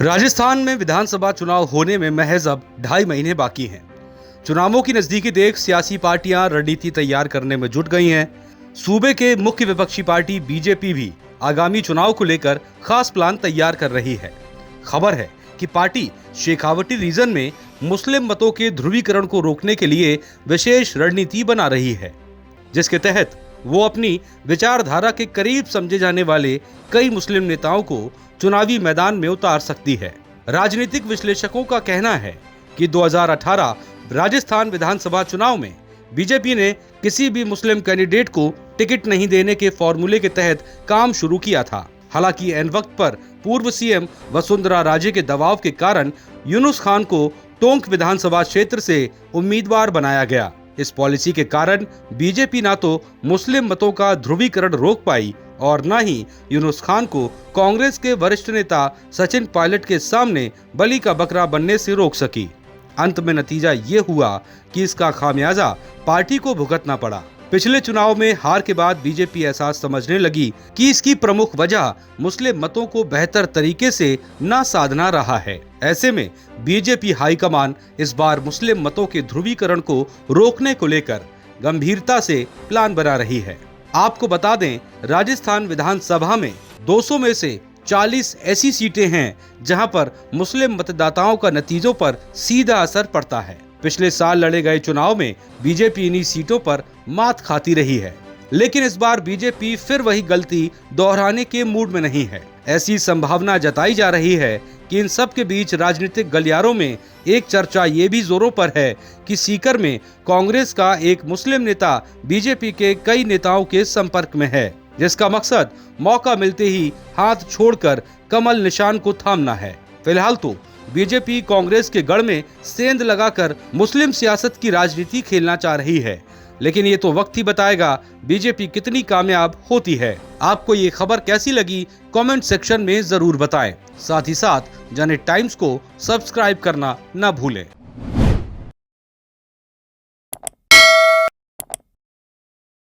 राजस्थान में विधानसभा चुनाव होने में महज अब 2.5 महीने बाकी हैं। चुनावों की नजदीकी देख सियासी पार्टियां रणनीति तैयार करने में जुट गई हैं। सूबे के मुख्य विपक्षी पार्टी बीजेपी भी आगामी चुनाव को लेकर खास प्लान तैयार कर रही है। खबर है कि पार्टी शेखावटी रीजन में मुस्लिम मतों के ध्रुवीकरण को रोकने के लिए विशेष रणनीति बना रही है, जिसके तहत वो अपनी विचारधारा के करीब समझे जाने वाले कई मुस्लिम नेताओं को चुनावी मैदान में उतार सकती है। राजनीतिक विश्लेषकों का कहना है कि 2018 राजस्थान विधानसभा चुनाव में बीजेपी ने किसी भी मुस्लिम कैंडिडेट को टिकट नहीं देने के फॉर्मूले के तहत काम शुरू किया था। हालांकि एन वक्त पर पूर्व सीएम वसुंधरा राजे के दबाव के कारण यूनुस खान को टोंक विधानसभा क्षेत्र से उम्मीदवार बनाया गया। इस पॉलिसी के कारण बीजेपी ना तो मुस्लिम मतों का ध्रुवीकरण रोक पाई और न ही यूनुस खान को कांग्रेस के वरिष्ठ नेता सचिन पायलट के सामने बलि का बकरा बनने से रोक सकी। अंत में नतीजा ये हुआ कि इसका खामियाजा पार्टी को भुगतना पड़ा। पिछले चुनाव में हार के बाद बीजेपी एहसास समझने लगी कि इसकी प्रमुख वजह मुस्लिम मतों को बेहतर तरीके से न साधना रहा है। ऐसे में बीजेपी हाईकमान इस बार मुस्लिम मतों के ध्रुवीकरण को रोकने को लेकर गंभीरता से प्लान बना रही है। आपको बता दें, राजस्थान विधानसभा में 200 में से 40 ऐसी सीटें हैं जहां पर मुस्लिम मतदाताओं का नतीजों पर सीधा असर पड़ता है। पिछले साल लड़े गए चुनाव में बीजेपी इन्हीं सीटों पर मात खाती रही है, लेकिन इस बार बीजेपी फिर वही गलती दोहराने के मूड में नहीं है। ऐसी संभावना जताई जा रही है कि इन सब के बीच राजनीतिक गलियारों में एक चर्चा ये भी जोरों पर है कि सीकर में कांग्रेस का एक मुस्लिम नेता बीजेपी के कई नेताओं के संपर्क में है, जिसका मकसद मौका मिलते ही हाथ छोड़कर कमल निशान को थामना है। फिलहाल तो बीजेपी कांग्रेस के गढ़ में सेंध लगाकर मुस्लिम सियासत की राजनीति खेलना चाह रही है, लेकिन ये तो वक्त ही बताएगा बीजेपी कितनी कामयाब होती है। आपको ये खबर कैसी लगी कमेंट सेक्शन में जरूर बताएं। साथ ही साथ जनहित टाइम्स को सब्सक्राइब करना न भूलें।